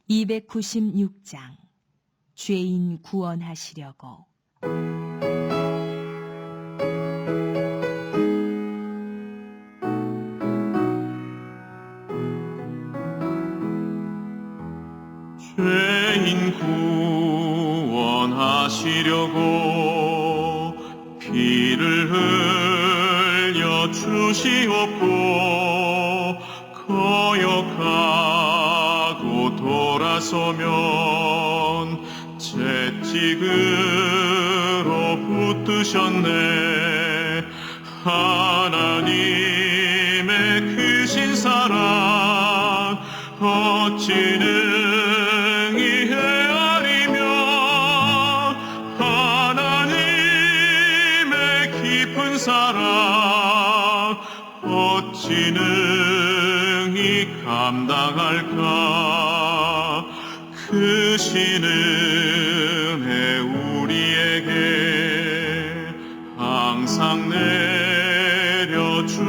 296장 죄인 구원하시려고. 죄인 구원하시려고 피를 흘려 주시옵고 거역하고 돌아서면 채찍으로 붙드셨네. 하나님의 크신 사랑 어찌 능히 헤아리며 하나님의 깊은 사랑 어찌 능히 감당할까. 크신 은혜 우리에게 항상 내려주시옵고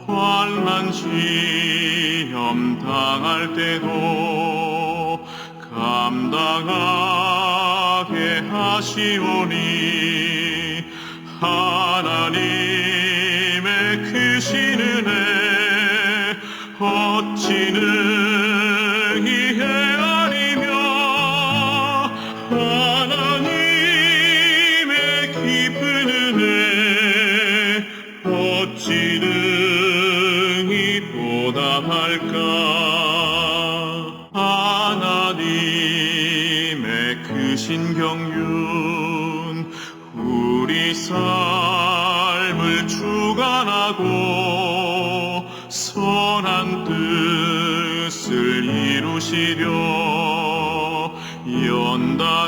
환난 시험 당할 때도 감당하게 하시오니 하나님의 크신 은혜 어찌 능히 헤아리며 하나님의 깊은 은혜 어찌 능히 보답할까. 하나님의 크신 경륜 우리 삶을 주관하고 선한 뜻을 이루시려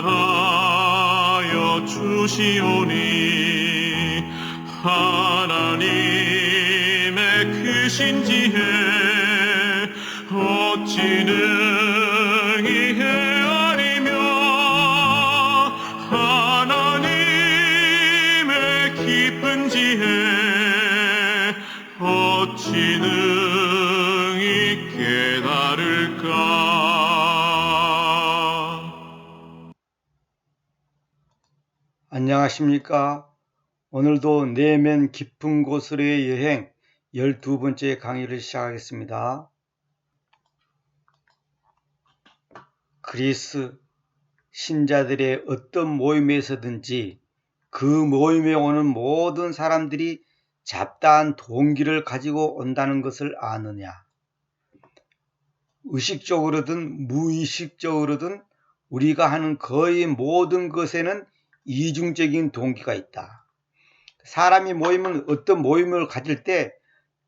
연단하여 주시오니 하나님의 크신 지혜 어찌 능히 헤아리며 하나님의 깊은 지혜 어찌 능히 깨달을까. 안녕하십니까? 오늘도 내면 깊은 곳으로의 여행 12번째 강의를 시작하겠습니다. 그리스 신자들의 어떤 모임에서든지 그 모임에 오는 모든 사람들이 잡다한 동기를 가지고 온다는 것을 아느냐? 의식적으로든 무의식적으로든 우리가 하는 거의 모든 것에는 이중적인 동기가 있다. 사람이 모이면 어떤 모임을 가질 때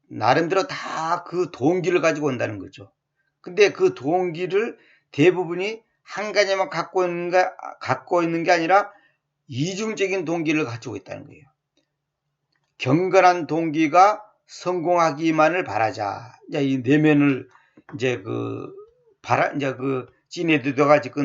나름대로 다 그 동기를 가지고 온다는 거죠. 근데 그 동기를 대부분이 한 가지만 갖고 있는 게 아니라 이중적인 동기를 가지고 있다는 거예요. 경건한 동기가 성공하기만을 바라자. 이제 이 내면을 이제 찐에들어가지고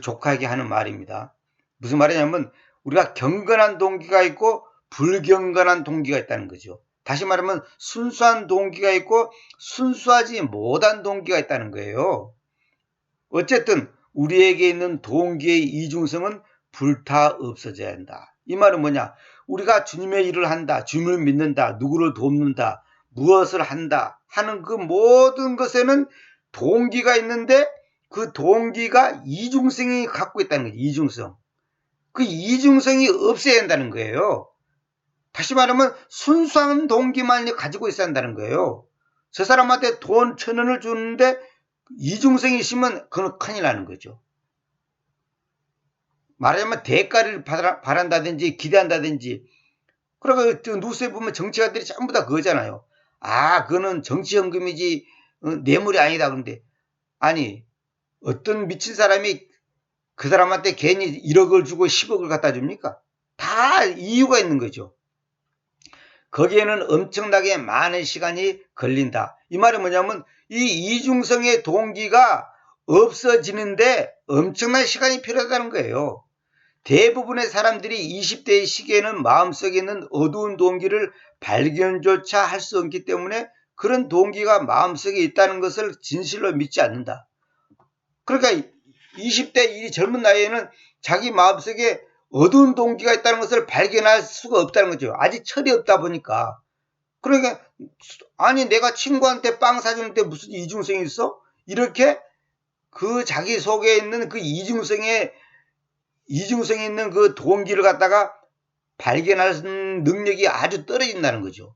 족하게 하는 말입니다. 무슨 말이냐면 우리가 경건한 동기가 있고 불경건한 동기가 있다는 거죠. 다시 말하면 순수한 동기가 있고 순수하지 못한 동기가 있다는 거예요. 어쨌든 우리에게 있는 동기의 이중성은 불타 없어져야 한다. 이 말은 뭐냐? 우리가 주님의 일을 한다, 주님을 믿는다, 누구를 돕는다, 무엇을 한다 하는 그 모든 것에는 동기가 있는데 그 동기가 이중성이 갖고 있다는 거죠. 이중성. 그 이중성이 없어야 한다는 거예요. 다시 말하면 순수한 동기만 가지고 있어야 한다는 거예요. 저 사람한테 돈 1,000원을 주는데 이중성이 있으면 그건 큰일 나는 거죠. 말하자면 대가를 바란다든지 기대한다든지. 그리고 뉴스에 보면 정치가들이 전부 다 그거잖아요. 아, 그거는 정치연금이지 뇌물이 아니다. 그런데 아니, 어떤 미친 사람이 그 사람한테 괜히 1억을 주고 10억을 갖다 줍니까? 다 이유가 있는 거죠. 거기에는 엄청나게 많은 시간이 걸린다. 이 말은 뭐냐면 이 이중성의 동기가 없어지는데 엄청난 시간이 필요하다는 거예요. 대부분의 사람들이 20대의 시기에는 마음속에 있는 어두운 동기를 발견조차 할 수 없기 때문에 그런 동기가 마음속에 있다는 것을 진실로 믿지 않는다. 그러니까 20대 이 젊은 나이에는 자기 마음속에 어두운 동기가 있다는 것을 발견할 수가 없다는 거죠. 아직 철이 없다 보니까. 그러니까 아니 내가 친구한테 빵 사주는데 무슨 이중성이 있어? 이렇게 그 자기 속에 있는 그 이중성이 있는 그 동기를 갖다가 발견하는 능력이 아주 떨어진다는 거죠.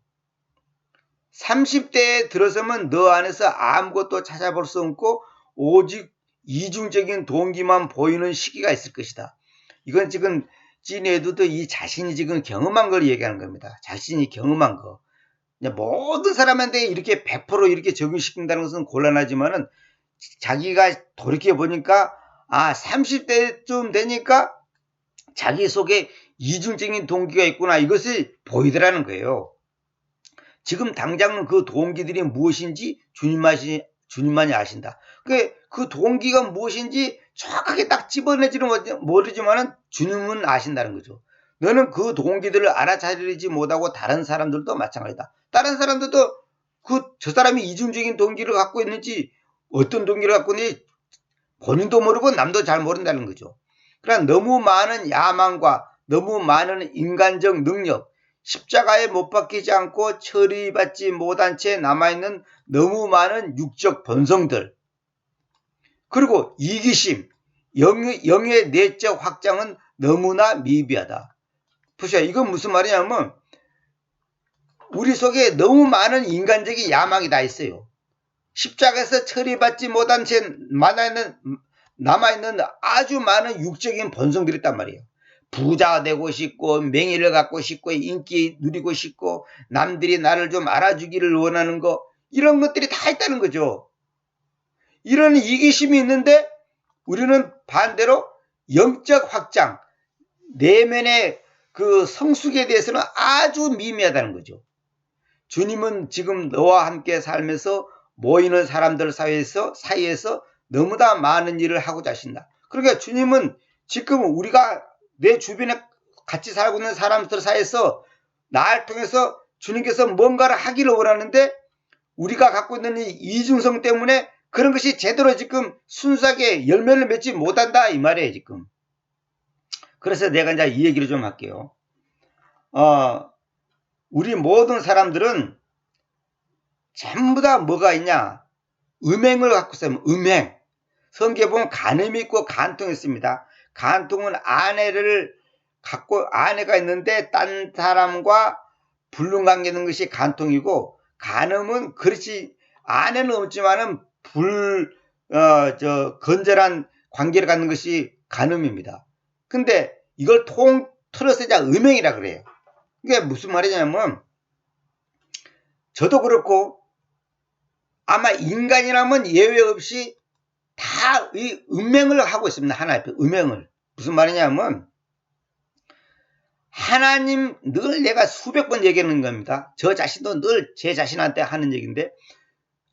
30대에 들어서면 너 안에서 아무것도 찾아볼 수 없고 오직 이중적인 동기만 보이는 시기가 있을 것이다. 이건 지금 찐에도 이 자신이 지금 경험한 걸 얘기하는 겁니다. 자신이 경험한 거. 모든 사람한테 이렇게 100% 이렇게 적용시킨다는 것은 곤란하지만은 자기가 돌이켜 보니까 30대쯤 되니까 자기 속에 이중적인 동기가 있구나 이것이 보이더라는 거예요. 지금 당장은 그 동기들이 무엇인지 주님만이 아신다. 그 동기가 무엇인지 정확하게 딱 집어내지는 모르지만은 주님은 아신다는 거죠. 너는 그 동기들을 알아차리지 못하고 다른 사람들도 마찬가지다. 다른 사람들도 저 사람이 이중적인 동기를 갖고 있는지 어떤 동기를 갖고 있는지 본인도 모르고 남도 잘 모른다는 거죠. 그러나 너무 많은 야망과 너무 많은 인간적 능력, 십자가에 못 박히지 않고 처리받지 못한 채 남아있는 너무 많은 육적 본성들, 그리고 이기심, 영의 내적 확장은 너무나 미비하다. 보세요. 이건 무슨 말이냐면 우리 속에 너무 많은 인간적인 야망이 다 있어요. 십자가에서 처리받지 못한 채 남아있는 아주 많은 육적인 본성들이 있단 말이에요. 부자 되고 싶고 명예를 갖고 싶고 인기 누리고 싶고 남들이 나를 좀 알아주기를 원하는 거, 이런 것들이 다 있다는 거죠. 이런 이기심이 있는데 우리는 반대로 영적 확장, 내면의 그 성숙에 대해서는 아주 미미하다는 거죠. 주님은 지금 너와 함께 살면서 모이는 사람들 사이에서 너무나 많은 일을 하고자 하신다. 그러니까 주님은 지금 우리가 내 주변에 같이 살고 있는 사람들 사이에서 나를 통해서 주님께서 뭔가를 하기를 원하는데 우리가 갖고 있는 이 이중성 때문에 그런 것이 제대로 지금 순수하게 열매를 맺지 못한다 이 말이에요 지금. 그래서 내가 이제 이 얘기를 좀 할게요. 우리 모든 사람들은 전부 다 뭐가 있냐? 음행을 갖고 있어요. 음행. 성경에 보면 간음이 있고 간통이 있습니다. 간통은 아내가 있는데 딴 사람과 불륜관계 있는 것이 간통이고, 간음은 그렇지 아내는 없지만은 건전한 관계를 갖는 것이 간음입니다. 근데 이걸 통틀어서 이제 음행이라 그래요. 이게 무슨 말이냐면 저도 그렇고 아마 인간이라면 예외 없이 다 이 음행을 하고 있습니다. 하나님 앞에 음행을. 무슨 말이냐면 하나님, 늘 내가 수백 번 얘기하는 겁니다. 저 자신도 늘 제 자신한테 하는 얘기인데,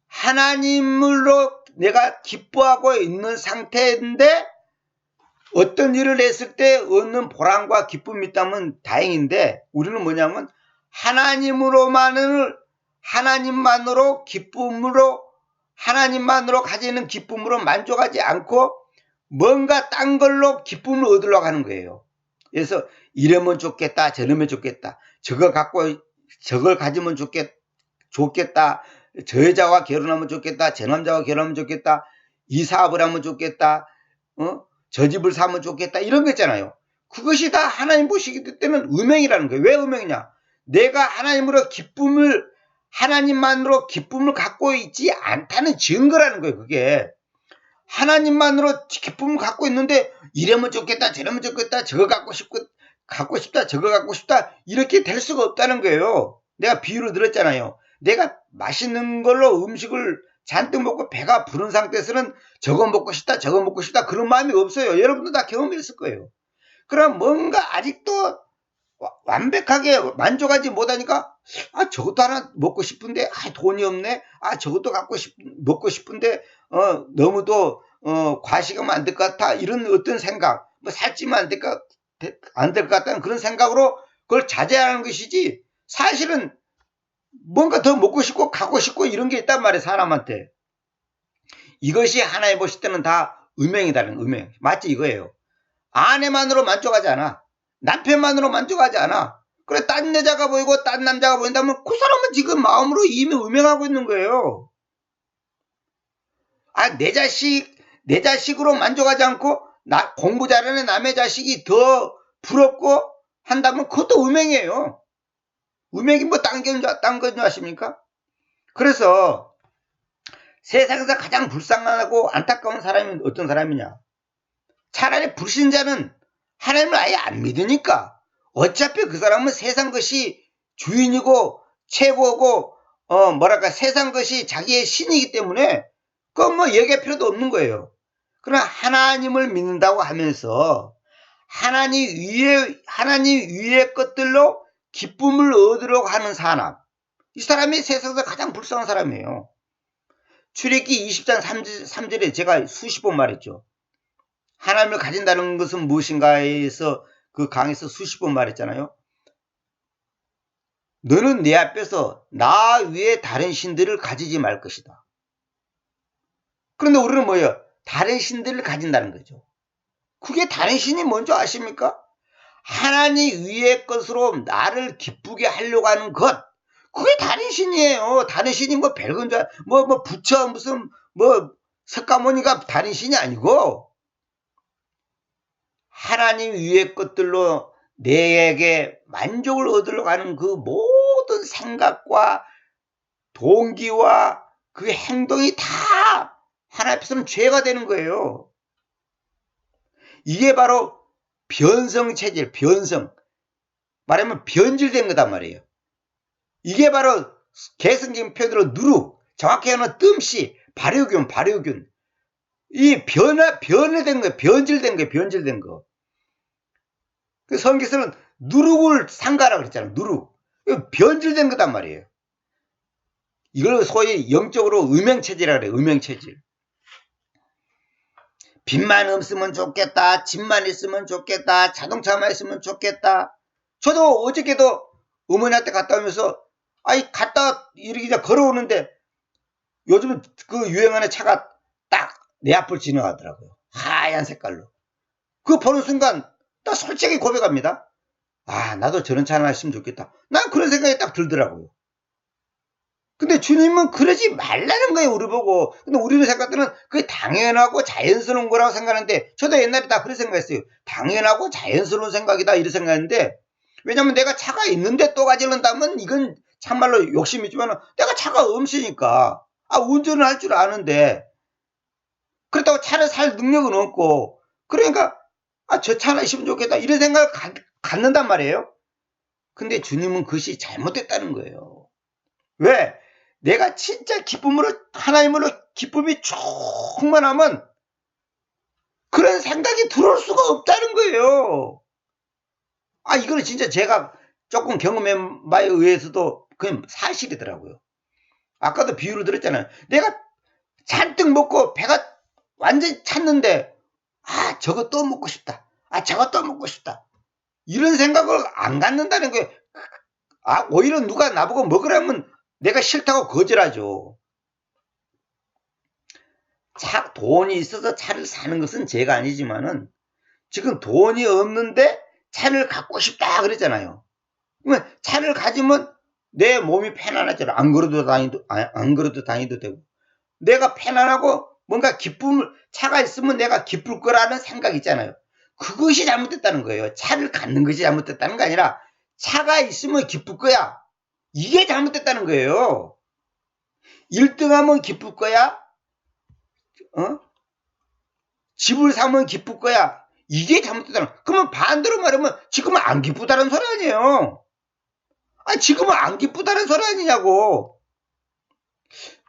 하나님으로 내가 기뻐하고 있는 상태인데 어떤 일을 했을 때 얻는 보람과 기쁨이 있다면 다행인데, 우리는 뭐냐면 하나님만으로 가지는 기쁨으로 만족하지 않고 뭔가 딴 걸로 기쁨을 얻으려고 하는 거예요. 그래서 이러면 좋겠다, 저러면 좋겠다, 저걸 가지면 좋겠다, 저 여자와 결혼하면 좋겠다, 저 남자와 결혼하면 좋겠다, 이 사업을 하면 좋겠다, 저 집을 사면 좋겠다, 이런 거 있잖아요. 그것이 다 하나님 보시기 때는 음행이라는 거예요. 왜 음행이냐? 내가 하나님만으로 기쁨을 갖고 있지 않다는 증거라는 거예요. 그게 하나님만으로 기쁨을 갖고 있는데 이러면 좋겠다, 저러면 좋겠다, 저거 갖고 싶다, 저거 갖고 싶다, 이렇게 될 수가 없다는 거예요. 내가 비유를 들었잖아요. 내가 맛있는 걸로 음식을 잔뜩 먹고 배가 부른 상태에서는 저거 먹고 싶다, 저거 먹고 싶다, 그런 마음이 없어요. 여러분도 다 경험했을 거예요. 그럼 뭔가 아직도 완벽하게 만족하지 못하니까 저것도 하나 먹고 싶은데 돈이 없네, 저것도 먹고 싶은데 너무도 과식하면 안 될 것 같아, 이런 어떤 생각, 살찌면 안 될 것 같다는 그런 생각으로 그걸 자제하는 것이지, 사실은 뭔가 더 먹고 싶고 가고 싶고 이런 게 있단 말이에요, 사람한테. 이것이 하나님 보실 때는 다 음행이다는 음행. 맞지 이거예요. 아내만으로 만족하지 않아. 남편만으로 만족하지 않아. 그래 딴 여자가 보이고 딴 남자가 보인다면 그 사람은 지금 마음으로 이미 음행하고 있는 거예요. 아, 내 자식으로 만족하지 않고 공부 잘하는 남의 자식이 더 부럽고 한다면 그것도 음행이에요. 음행이 뭐 딴 건 줄 아십니까? 그래서 세상에서 가장 불쌍하고 안타까운 사람이 어떤 사람이냐? 차라리 불신자는 하나님을 아예 안 믿으니까 어차피 그 사람은 세상 것이 주인이고 최고고 세상 것이 자기의 신이기 때문에 그건 뭐 얘기할 필요도 없는 거예요. 그러나 하나님을 믿는다고 하면서 하나님 위의 것들로 기쁨을 얻으려고 하는 사람, 이 사람이 세상에서 가장 불쌍한 사람이에요. 출애굽기 20장 3절에 제가 수십 번 말했죠. 하나님을 가진다는 것은 무엇인가에서 그 강에서 수십 번 말했잖아요. 너는 내 앞에서 나 외에 다른 신들을 가지지 말 것이다. 그런데 우리는 뭐예요? 다른 신들을 가진다는 거죠. 그게 다른 신이 뭔지 아십니까? 하나님 위의 것으로 나를 기쁘게 하려고 하는 것. 그게 다른 신이에요. 다른 신이 뭐 별건 줄 부처 무슨 석가모니가 다른 신이 아니고 하나님 위의 것들로 내게 만족을 얻으려고 하는 그 모든 생각과 동기와 그 행동이 다 하나님 앞에서는 죄가 되는 거예요. 이게 바로 변성체질, 말하면 변질된 거단 말이에요. 이게 바로 개성적인 표현으로 누룩, 정확히 하면 뜸씨, 발효균. 이 변화된 거예요. 변질된 거. 그 성경에서는 누룩을 상가라 그랬잖아요. 누룩. 이거 변질된 거단 말이에요. 이걸 소위 영적으로 음행체질이라 그래요. 음행체질. 빚만 없으면 좋겠다. 집만 있으면 좋겠다. 자동차만 있으면 좋겠다. 저도 어저께도 어머니한테 갔다 오면서 이렇게 걸어오는데 요즘은 그 유행하는 차가 딱 내 앞을 지나가더라고요. 하얀 색깔로. 그거 보는 순간 딱 솔직히 고백합니다. 나도 저런 차 하나 있으면 좋겠다. 난 그런 생각이 딱 들더라고요. 근데 주님은 그러지 말라는 거예요, 우리 보고. 근데 우리는 생각할 때는 그게 당연하고 자연스러운 거라고 생각하는데, 저도 옛날에 다 그런 생각했어요. 당연하고 자연스러운 생각이다, 이런 생각했는데, 왜냐면 내가 차가 있는데 또 가지런다면 이건 참말로 욕심이지만 내가 차가 없으니까, 운전을 할 줄 아는데, 그렇다고 차를 살 능력은 없고, 그러니까, 저 차 하나 있으면 좋겠다, 이런 생각을 갖는단 말이에요. 근데 주님은 그것이 잘못됐다는 거예요. 왜? 내가 진짜 하나님으로 기쁨이 충만하면 그런 생각이 들어올 수가 없다는 거예요. 이거는 진짜 제가 조금 경험한 바에 의해서도 그냥 사실이더라고요. 아까도 비유를 들었잖아요. 내가 잔뜩 먹고 배가 완전히 찼는데, 저거 또 먹고 싶다. 저거 또 먹고 싶다. 이런 생각을 안 갖는다는 거예요. 오히려 누가 나보고 먹으라면 내가 싫다고 거절하죠. 돈이 있어서 차를 사는 것은 죄가 아니지만은 지금 돈이 없는데 차를 갖고 싶다 그랬잖아요. 그러면 차를 가지면 내 몸이 편안하잖아. 안 걸어도 다니도 되고. 내가 편안하고 뭔가 차가 있으면 내가 기쁠 거라는 생각 있잖아요. 그것이 잘못됐다는 거예요. 차를 갖는 것이 잘못됐다는 게 아니라 차가 있으면 기쁠 거야. 이게 잘못됐다는 거예요. 1등하면 기쁠 거야. 집을 사면 기쁠 거야. 이게 잘못됐다는 거야. 그러면 반대로 말하면 지금은 안 기쁘다는 소리 아니에요. 지금은 안 기쁘다는 소리 아니냐고.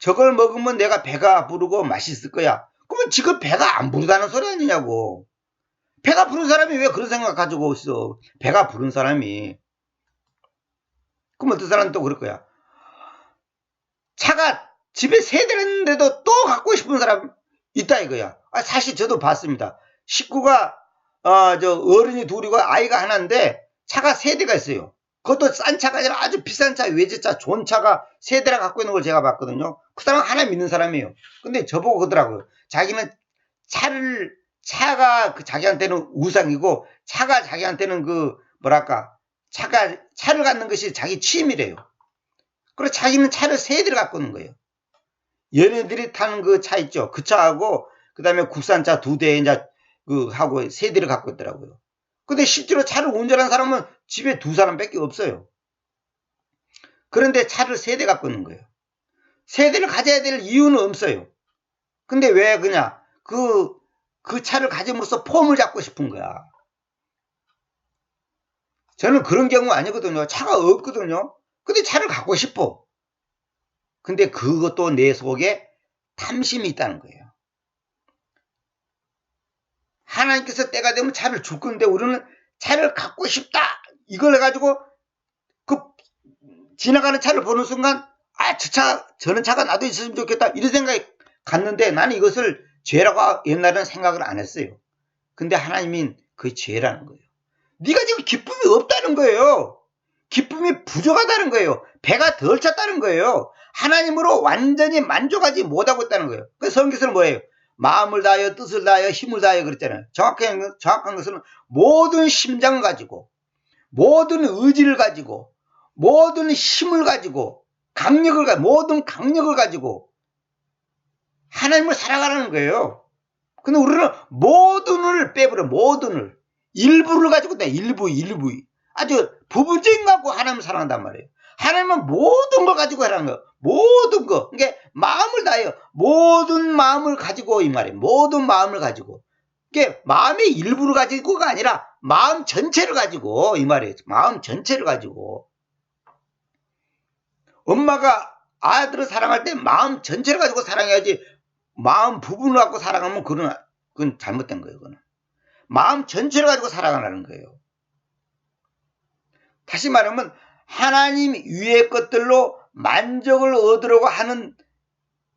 저걸 먹으면 내가 배가 부르고 맛있을 거야. 그러면 지금 배가 안 부르다는 소리 아니냐고. 배가 부른 사람이 왜 그런 생각 가지고 있어. 배가 부른 사람이. 그럼 어떤 사람은 또 그럴 거야. 차가 집에 3대를 했는데도 또 갖고 싶은 사람 있다 이거야. 사실 저도 봤습니다. 식구가 어른이 둘이고 아이가 하나인데 차가 3대가 있어요. 그것도 싼 차가 아니라 아주 비싼 차, 외제차, 좋은 차가 세 대를 갖고 있는 걸 제가 봤거든요. 그 사람 하나 믿는 사람이에요. 근데 저보고 그러더라고요. 자기는 차가 그 자기한테는 우상이고, 차가 자기한테는 그, 뭐랄까, 차를 갖는 것이 자기 취미래요. 그래서 자기는 차를 세 대를 갖고 있는 거예요. 얘네들이 타는 그 차 있죠. 그 차하고, 그 다음에 국산차 두 대, 이제, 하고 세 대를 갖고 있더라고요. 근데 실제로 차를 운전하는 사람은 집에 두 사람밖에 없어요. 그런데 차를 세 대 갖고 있는 거예요. 세 대를 가져야 될 이유는 없어요. 근데 왜 그냥 그 차를 가짐으로써 폼을 잡고 싶은 거야. 저는 그런 경우 아니거든요. 차가 없거든요. 근데 차를 갖고 싶어. 근데 그것도 내 속에 탐심이 있다는 거예요. 하나님께서 때가 되면 차를 줄 건데 우리는 차를 갖고 싶다. 이걸 해가지고 지나가는 차를 보는 순간 저런 차가 나도 있었으면 좋겠다. 이런 생각이 갔는데 나는 이것을 죄라고 옛날에는 생각을 안 했어요. 근데 하나님은 그게 죄라는 거예요. 네가 지금 기쁨이 없다는 거예요. 기쁨이 부족하다는 거예요. 배가 덜 찼다는 거예요. 하나님으로 완전히 만족하지 못하고 있다는 거예요. 그래서 성경에서는 뭐예요? 마음을 다하여 뜻을 다하여 힘을 다하여 그랬잖아요. 정확한 것은 모든 심장을 가지고, 모든 의지를 가지고, 모든 힘을 가지고, 모든 강력을 가지고 하나님을 살아가라는 거예요. 근데 우리는 모든을 빼버려. 모든을. 일부를 가지고 일부. 아주 부분적인 거 갖고 하나님을 사랑한단 말이에요. 하나님은 모든 걸 가지고 하라는 거예요. 모든 거. 그러니까 마음을 다해요. 모든 마음을 가지고 이 말이에요. 모든 마음을 가지고. 그러니까 마음의 일부를 가지고가 아니라 마음 전체를 가지고 이 말이에요. 마음 전체를 가지고. 엄마가 아들을 사랑할 때 마음 전체를 가지고 사랑해야지 마음 부분을 갖고 사랑하면 그건 잘못된 거예요. 그거는. 마음 전체를 가지고 사랑하라는 거예요. 다시 말하면 하나님 위의 것들로 만족을 얻으려고 하는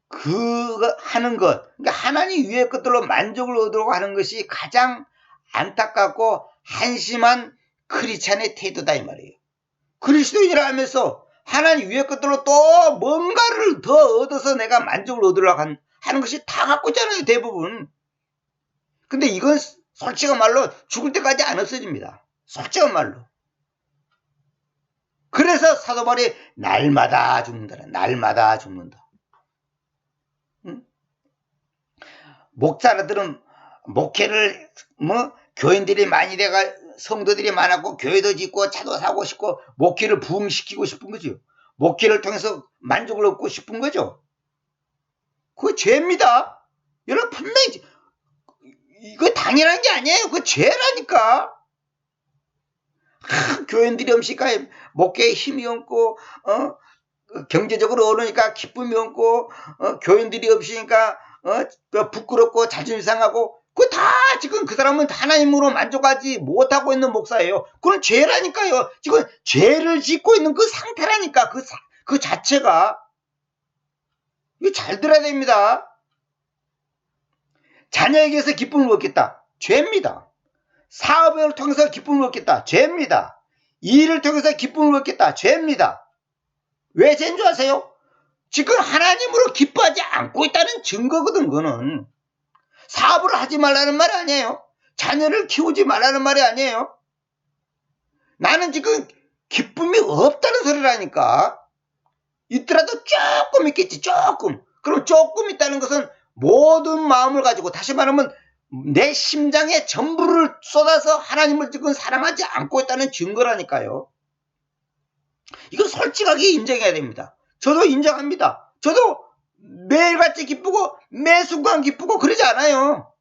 것. 그러니까 하나님 위의 것들로 만족을 얻으려고 하는 것이 가장 안타깝고 한심한 크리스찬의 태도다 이 말이에요. 그리스도인이라 하면서 하나님 위의 것들로 또 뭔가를 더 얻어서 내가 만족을 얻으려고 하는 것이 다 갖고 있잖아요. 대부분. 근데 이건 솔직한 말로 죽을 때까지 안 없어집니다. 솔직한 말로. 그래서 사도 바울이 날마다 죽는다. 날마다 죽는다. 응? 목사들은 목회를 교인들이 많이 돼가 성도들이 많았고 교회도 짓고 차도 사고 싶고 목회를 부흥시키고 싶은 거죠. 목회를 통해서 만족을 얻고 싶은 거죠. 그거 죄입니다. 여러분 분명히 이거 당연한 게 아니에요. 그거 죄라니까. 교인들이 없으니까 목회에 힘이 없고 경제적으로 어려우니까 기쁨이 없고 교인들이 없으니까 부끄럽고 자존심 상하고 그거 다 지금 그 사람은 하나님으로 만족하지 못하고 있는 목사예요. 그건 죄라니까요. 지금 죄를 짓고 있는 그 상태라니까. 그 자체가. 이거 잘 들어야 됩니다. 자녀에게서 기쁨을 얻겠다. 죄입니다. 사업을 통해서 기쁨을 얻겠다. 죄입니다. 일을 통해서 기쁨을 얻겠다. 죄입니다. 왜 죄인 줄 아세요? 지금 하나님으로 기뻐하지 않고 있다는 증거거든. 그거는. 사업을 하지 말라는 말이 아니에요. 자녀를 키우지 말라는 말이 아니에요. 나는 지금 기쁨이 없다는 소리라니까. 있더라도 조금 있겠지. 조금. 그럼 조금 있다는 것은 모든 마음을 가지고, 다시 말하면 내 심장에 전부를 쏟아서 하나님을 지금 사랑하지 않고 있다는 증거라니까요. 이거 솔직하게 인정해야 됩니다. 저도 인정합니다. 저도 매일같이 기쁘고 매 순간 기쁘고 그러지 않아요.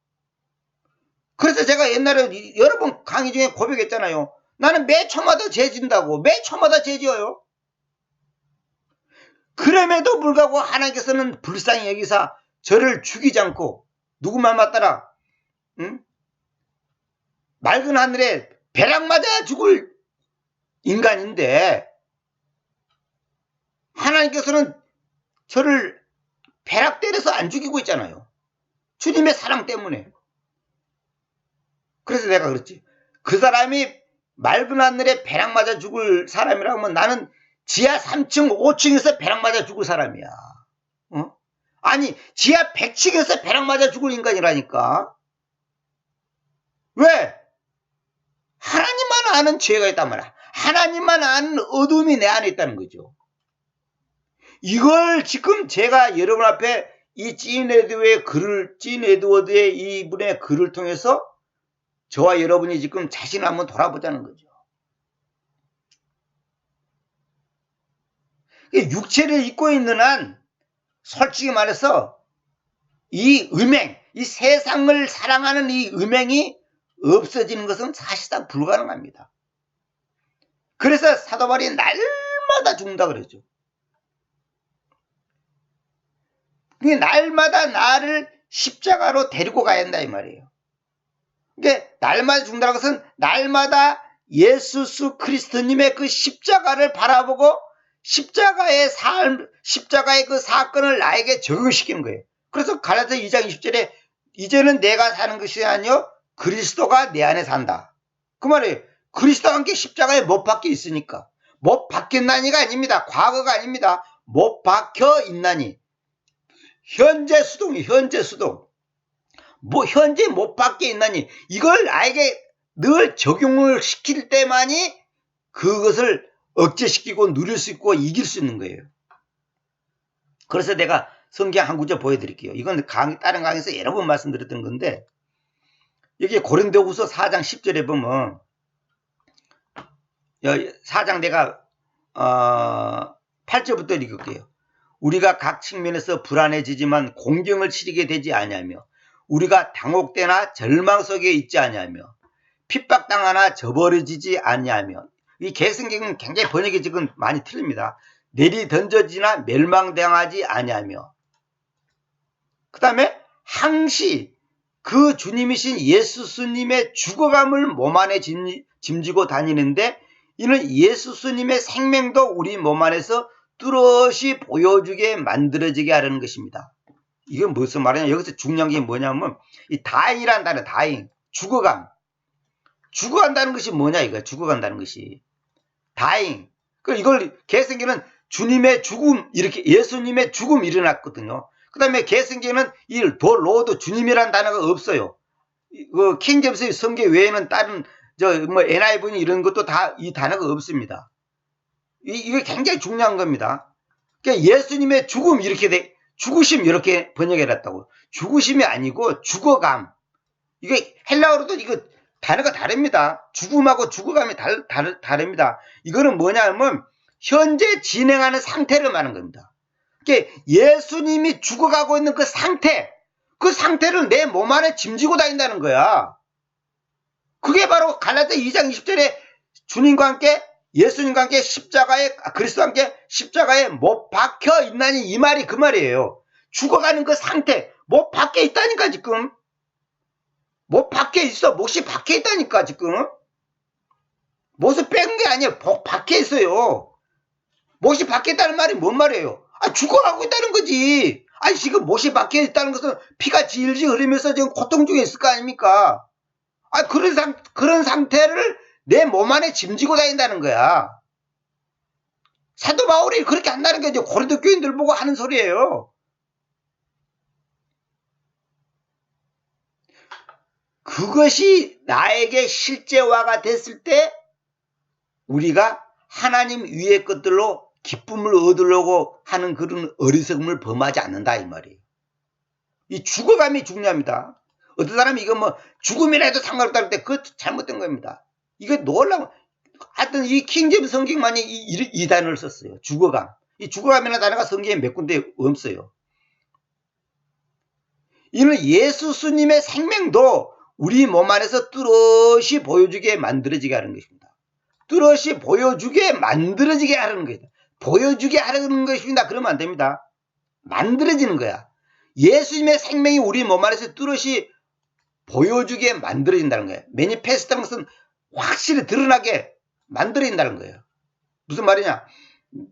그래서 제가 옛날에 여러 번 강의 중에 고백했잖아요. 나는 매 초마다 죄 진다고. 매 초마다 죄 지어요. 그럼에도 불구하고 하나님께서는 불쌍히 여기사 저를 죽이지 않고, 누구만 맞더라? 응? 맑은 하늘에 벼락 맞아 죽을 인간인데 하나님께서는 저를 벼락 때려서 안 죽이고 있잖아요. 주님의 사랑 때문에. 그래서 내가 그랬지. 그 사람이 맑은 하늘에 벼락 맞아 죽을 사람이라고 하면 나는 지하 3층, 5층에서 벼락 맞아 죽을 사람이야. 어? 아니, 지하 100층에서 벼락 맞아 죽을 인간이라니까. 왜? 하나님만 아는 죄가 있단 말이야. 하나님만 아는 어둠이 내 안에 있다는 거죠. 이걸 지금 제가 여러분 앞에 이 찐 에드워드의 이분의 글을 통해서 저와 여러분이 지금 자신을 한번 돌아보자는 거죠. 육체를 입고 있는 한 솔직히 말해서 이 음행, 이 세상을 사랑하는 이 음행이 없어지는 것은 사실상 불가능합니다. 그래서 사도 바울이 날마다 죽는다 그러죠. 날마다 나를 십자가로 데리고 가야 한다 이 말이에요. 그러니까 날마다 죽는다는 것은 날마다 예수 그리스도님의 그 십자가를 바라보고 십자가의 삶, 십자가의 그 사건을 나에게 적용시키는 거예요. 그래서 갈라디아 2장 20절에 이제는 내가 사는 것이 아니요 그리스도가 내 안에 산다. 그 말이에요. 그리스도와 함께 십자가에 못 박혀 있으니까. 못 박혔나니가 아닙니다. 과거가 아닙니다. 못 박혀 있나니. 현재 수동이 현재 수동. 현재 못 박혀 있나니. 이걸 나에게 늘 적용을 시킬 때만이 그것을 억제시키고 누릴 수 있고 이길 수 있는 거예요. 그래서 내가 성경 한 구절 보여드릴게요. 이건 다른 강의에서 여러 번 말씀드렸던 건데 여기 고린도후서 4장 10절에 보면 4장 내가 8절부터 읽을게요. 우리가 각 측면에서 불안해지지만 공경을 치르게 되지 아니하며 우리가 당혹되나 절망 속에 있지 아니하며 핍박당하나 저버려지지 아니하며 이 개성경은 굉장히 번역이 지금 많이 틀립니다. 내리 던져지나 멸망당하지 아니하며 그 다음에 항시 그 주님이신 예수님의 죽어감을 몸 안에 짐지고 다니는데 이는 예수님의 생명도 우리 몸 안에서 뚜렷이 보여주게 만들어지게 하려는 것입니다. 이건 무슨 말이냐? 여기서 중요한 게 뭐냐면 이 다잉이라는 단어, 다잉, 죽어감. 죽어간다는 것이 뭐냐 이거? 죽어간다는 것이 다잉. 이걸 개성경은 주님의 죽음 이렇게 예수님의 죽음 일어났거든요. 그 다음에 개성경은 이 더 로드 주님이라는 단어가 없어요. 그 킹제임스 성경 외에는 다른 NIV 이런 것도 다 이 단어가 없습니다. 이게 굉장히 중요한 겁니다. 그러니까 예수님의 죽음 이렇게 죽으심 이렇게 번역해놨다고. 죽으심이 아니고 죽어감. 이게 헬라어로도 이거 단어가 다릅니다. 죽음하고 죽어감이 다릅니다. 이거는 뭐냐면 현재 진행하는 상태를 말하는 겁니다. 그러니까 예수님이 죽어가고 있는 그 상태를 내 몸 안에 짐지고 다닌다는 거야. 그게 바로 갈라디아 2장 20절에 주님과 함께 예수님과 함께 그리스도와 함께 십자가에 못 박혀 있나니 이 말이 그 말이에요. 죽어가는 그 상태, 못 박혀 있다니까 지금. 못 박혀 있어. 못이 박혀 있다니까 지금. 못을 뺀 게 아니에요. 박혀 있어요. 못이 박혀 있다는 말이 뭔 말이에요? 죽어가고 있다는 거지. 지금 못이 박혀 있다는 것은 피가 질질 흐르면서 지금 고통 중에 있을 거 아닙니까? 그런 상태를 내 몸 안에 짐지고 다닌다는 거야. 사도 바울이 그렇게 한다는 게 이제 고린도 교인들 보고 하는 소리예요. 그것이 나에게 실제화가 됐을 때 우리가 하나님 위의 것들로 기쁨을 얻으려고 하는 그런 어리석음을 범하지 않는다 이 말이에요. 이 죽어감이 중요합니다. 어떤 사람이 이거 죽음이라 해도 상관없다고 할 때 그거 잘못된 겁니다. 이거 놀라운 하여튼 이 킹제임스 성경만이 이 단어를 썼어요. 죽어감. 이 죽어감이라는 단어가 성경에 몇 군데 없어요. 이는 예수님의 생명도 우리 몸 안에서 뚜렷이 보여주게 만들어지게 하는 것입니다. 뚜렷이 보여주게 만들어지게 하는 것입니다. 보여주게 하는 것입니다. 그러면 안 됩니다. 만들어지는 거야. 예수님의 생명이 우리 몸 안에서 뚜렷이 보여주게 만들어진다는 거예요. 매니페스트라는 것은 확실히 드러나게 만들어진다는 거예요. 무슨 말이냐?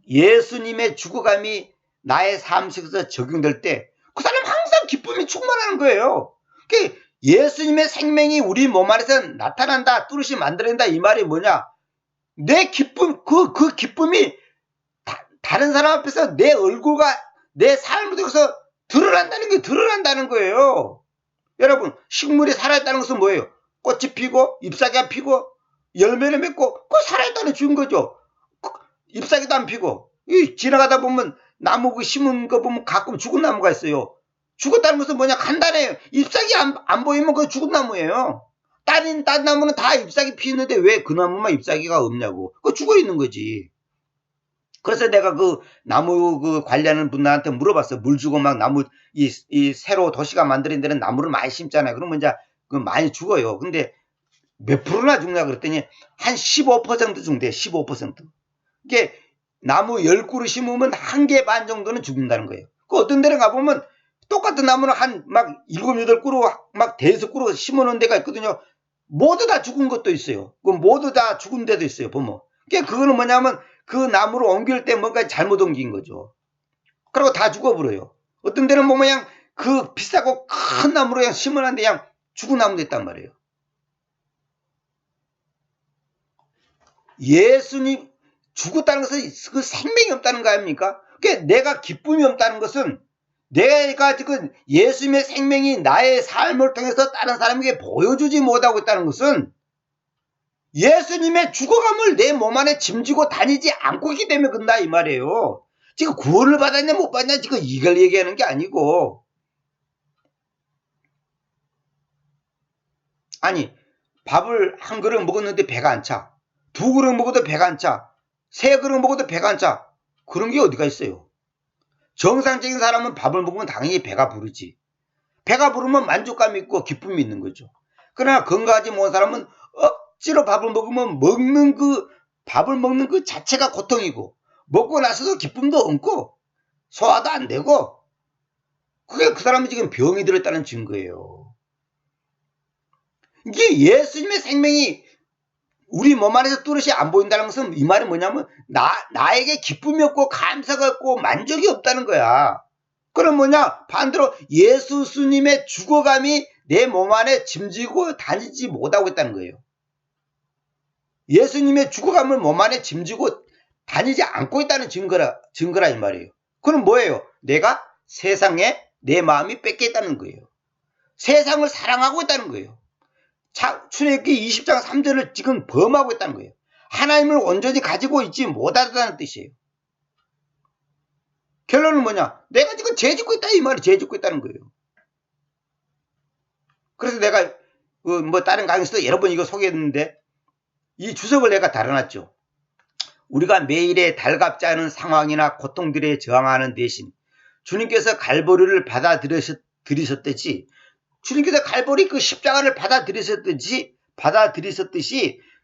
예수님의 죽어감이 나의 삶 속에서 적용될 때 그 사람 항상 기쁨이 충만하는 거예요. 그러니까 예수님의 생명이 우리 몸 안에서 나타난다, 뚜렷이 만들어낸다, 이 말이 뭐냐? 내 기쁨, 그 기쁨이 다른 사람 앞에서 내 얼굴과 내 삶을 통해서 드러난다는 거예요. 여러분, 식물이 살아있다는 것은 뭐예요? 꽃이 피고, 잎사귀가 피고, 열매를 맺고, 그거 살아있다는 주인 거죠. 잎사귀도 안 피고, 지나가다 보면 나무 심은 거 보면 가끔 죽은 나무가 있어요. 죽었다는 것은 뭐냐? 간단해요. 잎사귀 안 보이면 그거 죽은 나무예요. 다른 나무는 다 잎사귀 피는데 왜 그 나무만 잎사귀가 없냐고. 그거 죽어 있는 거지. 그래서 내가 그 나무 관리하는 분들한테 물어봤어. 물 주고 막 나무, 이 새로 도시가 만드는 데는 나무를 많이 심잖아요. 그러면 이제 그 많이 죽어요. 근데 몇 프로나 죽냐 그랬더니 한 15% 죽는데, 15%. 이게 나무 10그루 심으면 1개 반 정도는 죽는다는 거예요. 그 어떤 데는 가보면 똑같은 나무는 막 7, 8그루, 막 5그루 심어놓은 데가 있거든요. 모두 다 죽은 것도 있어요. 그 모두 다 죽은 데도 있어요, 보면. 그거는 뭐냐면 그 나무를 옮길 때 뭔가 잘못 옮긴 거죠. 그리고 다 죽어버려요. 어떤 데는 뭐 그냥 그 비싸고 큰 나무로 그냥 심어놨는데 그냥 죽은 나무 됐단 말이에요. 예수님 죽었다는 것은 그 생명이 없다는 거 아닙니까? 그러니까 내가 기쁨이 없다는 것은 내가 지금 예수님의 생명이 나의 삶을 통해서 다른 사람에게 보여주지 못하고 있다는 것은 예수님의 죽어감을 내 몸 안에 짐지고 다니지 않고 있기 때문에 그런다 이 말이에요. 지금 구원을 받았냐 못 받았냐 지금 이걸 얘기하는 게 아니고, 아니 밥을 한 그릇 먹었는데 배가 안 차. 2그릇 먹어도 배가 안 차. 3그릇 먹어도 배가 안 차. 그런 게 어디가 있어요. 정상적인 사람은 밥을 먹으면 당연히 배가 부르지. 배가 부르면 만족감이 있고 기쁨이 있는 거죠. 그러나 건강하지 못한 사람은 억지로 밥을 먹으면 밥을 먹는 그 자체가 고통이고, 먹고 나서도 기쁨도 없고 소화도 안 되고, 그게 그 사람이 지금 병이 들었다는 증거예요. 이게 예수님의 생명이 우리 몸 안에서 뚜렷이 안 보인다는 것은 이 말이 뭐냐면 나에게 기쁨이 없고 감사가 없고 만족이 없다는 거야. 그럼 뭐냐? 반대로 예수님의 죽어감이 내 몸 안에 짐지고 다니지 못하고 있다는 거예요. 예수님의 죽어감을 몸 안에 짐지고 다니지 않고 있다는 증거라 이 말이에요. 그럼 뭐예요? 내가 세상에 내 마음이 뺏겨 있다는 거예요. 세상을 사랑하고 있다는 거예요. 출애굽기 20장 3절을 지금 범하고 있다는 거예요. 하나님을 온전히 가지고 있지 못하다는 뜻이에요. 결론은 뭐냐? 내가 지금 죄 짓고 있다 이 말이 죄 짓고 있다는 거예요. 그래서 내가 다른 강의에서도 여러 번 이거 소개했는데 이 주석을 내가 달아놨죠. 우리가 매일의 달갑지 않은 상황이나 고통들에 저항하는 대신 주님께서 갈보리를 받아들이셨듯이, 주님께서 갈보리 그 십자가를 받아들이셨듯이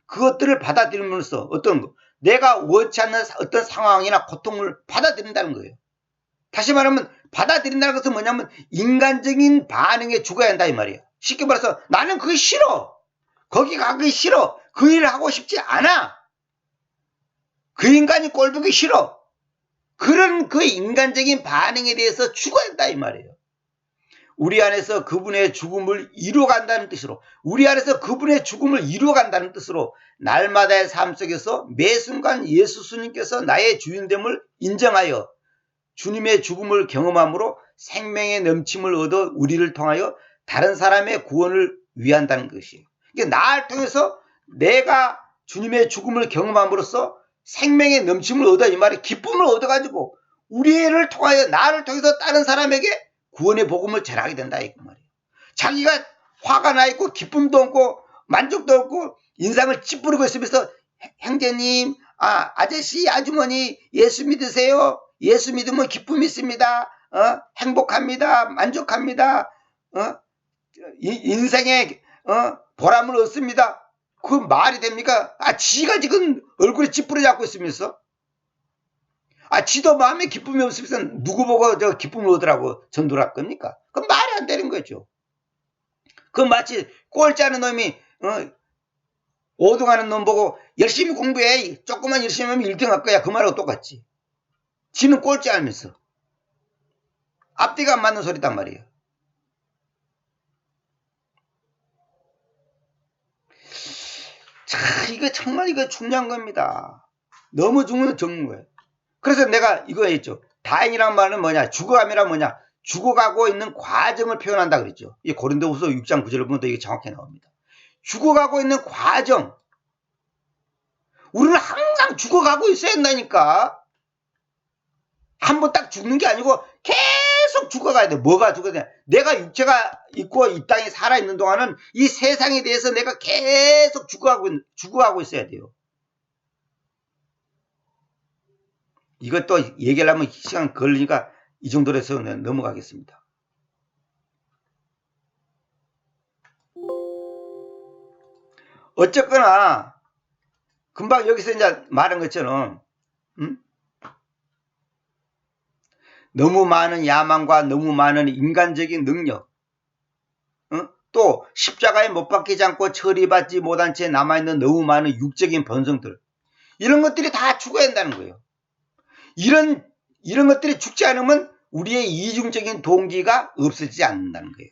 그것들을 받아들임으로써 어떤 거, 내가 원치 않는 어떤 상황이나 고통을 받아들인다는 거예요. 다시 말하면 받아들인다는 것은 뭐냐면 인간적인 반응에 죽어야 한다 이 말이에요. 쉽게 말해서 나는 그게 싫어. 거기 가기 싫어. 그 일을 하고 싶지 않아. 그 인간이 꼴보기 싫어. 그런 그 인간적인 반응에 대해서 죽어야 한다 이 말이에요. 우리 안에서 그분의 죽음을 이루어간다는 뜻으로, 우리 안에서 그분의 죽음을 이루어간다는 뜻으로 날마다의 삶 속에서 매 순간 예수님께서 나의 주인됨을 인정하여 주님의 죽음을 경험함으로 생명의 넘침을 얻어 우리를 통하여 다른 사람의 구원을 위한다는 것이에요. 그러니까 나를 통해서 내가 주님의 죽음을 경험함으로써 생명의 넘침을 얻어, 이 말이 기쁨을 얻어가지고 우리를 통하여 나를 통해서 다른 사람에게 구원의 복음을 전하게 된다 이 말이에요. 자기가 화가 나 있고 기쁨도 없고 만족도 없고 인상을 찌푸리고 있으면서 형제님, 아저씨, 아주머니 예수 믿으세요. 예수 믿으면 기쁨이 있습니다. 행복합니다. 만족합니다. 인생에 보람을 얻습니다. 그 말이 됩니까? 지가 지금 얼굴에 찌푸려 잡고 있으면서, 지도 마음에 기쁨이 없으면서 누구 보고 저 기쁨을 얻으라고 전도를 할 겁니까? 그건 말이 안 되는 거죠. 그 마치 꼴찌 하는 놈이 5등 하는 놈 보고 열심히 공부해. 조금만 열심히 하면 1등 할 거야. 그 말하고 똑같지. 지는 꼴찌 하면서. 앞뒤가 안 맞는 소리단 말이에요. 자, 이거 정말 이거 중요한 겁니다. 너무 죽는 거예요. 그래서 내가 이거 했죠. 다행이란 말은 뭐냐? 죽어감이란 뭐냐? 죽어가고 있는 과정을 표현한다 그랬죠. 이 고린도후서 6장 9절을 보면 또 이게 정확히 나옵니다. 죽어가고 있는 과정. 우리는 항상 죽어가고 있어야 한다니까. 한번 딱 죽는 게 아니고 계속 죽어가야 돼. 뭐가 죽어야 돼? 내가 육체가 있고 이 땅에 살아있는 동안은 이 세상에 대해서 내가 계속 죽어가고 있어야 돼요. 이것도 얘기하려면 시간 걸리니까 이 정도로 해서 넘어가겠습니다. 어쨌거나 금방 여기서 이제 말한 것처럼 너무 많은 야망과 너무 많은 인간적인 능력, 또 십자가에 못 박히지 않고 처리받지 못한 채 남아있는 너무 많은 육적인 본성들, 이런 것들이 다 죽어야 한다는 거예요. 이런 것들이 죽지 않으면 우리의 이중적인 동기가 없어지지 않는다는 거예요.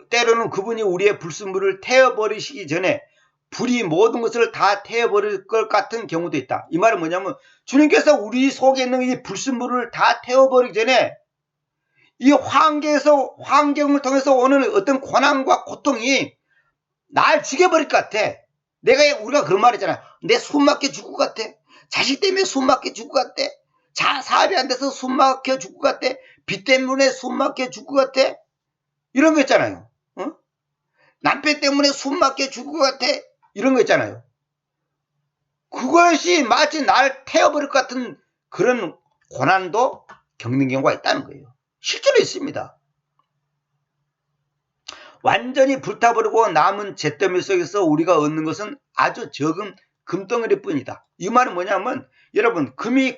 때로는 그분이 우리의 불순물을 태워버리시기 전에 불이 모든 것을 다 태워버릴 것 같은 경우도 있다. 이 말은 뭐냐면 주님께서 우리 속에 있는 이 불순물을 다 태워버리기 전에 이 환경을 통해서 오는 어떤 고난과 고통이 날 죽여버릴 것 같아. 우리가 그런 말 했잖아. 내 숨 막혀 죽을 것 같아. 자식 때문에 숨 막혀 죽을 것 같아. 사업이 안 돼서 숨 막혀 죽을 것 같아. 빚 때문에 숨 막혀 죽을 것 같아. 이런 거 있잖아요. 남편 때문에 숨 막혀 죽을 것 같아. 이런 거 있잖아요. 그것이 마치 날 태워버릴 것 같은 그런 고난도 겪는 경우가 있다는 거예요. 실제로 있습니다. 완전히 불타버리고 남은 잿더미 속에서 우리가 얻는 것은 아주 적은 금덩어리 뿐이다. 이 말은 뭐냐면 여러분, 금이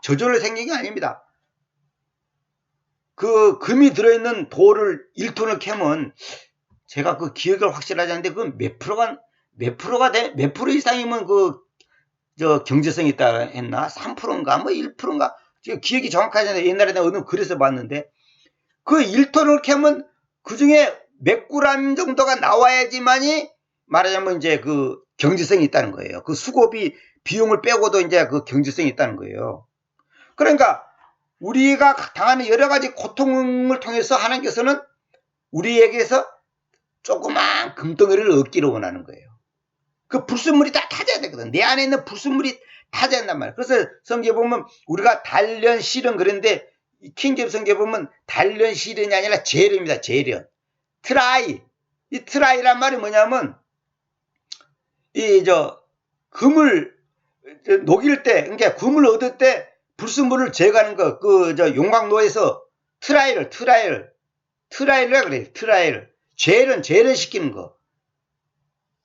저절로 생긴 게 아닙니다. 그 금이 들어있는 돌을 1톤을 캐면 제가 그 기억을 확실하지 않는데 그 몇 프로 이상이면 경제성이 있다 했나? 3%인가? 뭐 1%인가? 기억이 정확하지 않아요. 옛날에 내가 어느 글에서 봤는데 그 1톤을 캐면 그 중에 몇 그램 정도가 나와야지만이 말하자면 이제 그 경제성이 있다는 거예요. 그 수고비 비용을 빼고도 이제 그 경제성이 있다는 거예요. 그러니까 우리가 당하는 여러 가지 고통을 통해서 하나님께서는 우리에게서 조그만 금덩어리를 얻기를 원하는 거예요. 그 불순물이 다 타져야 되거든. 내 안에 있는 불순물이 타져야 한단 말이에요. 그래서 성경에 보면 우리가 단련 실은 그런데 킹제임 성경에 보면 단련 실은이 아니라 재련입니다. 재련. 트라이. 이 트라이란 말이 뭐냐면 금을 녹일 때, 그러니까 금을 얻을 때 불순물을 제거하는 거, 용광로에서 트라이를 그래요. 트라이를. 재련 시키는 거.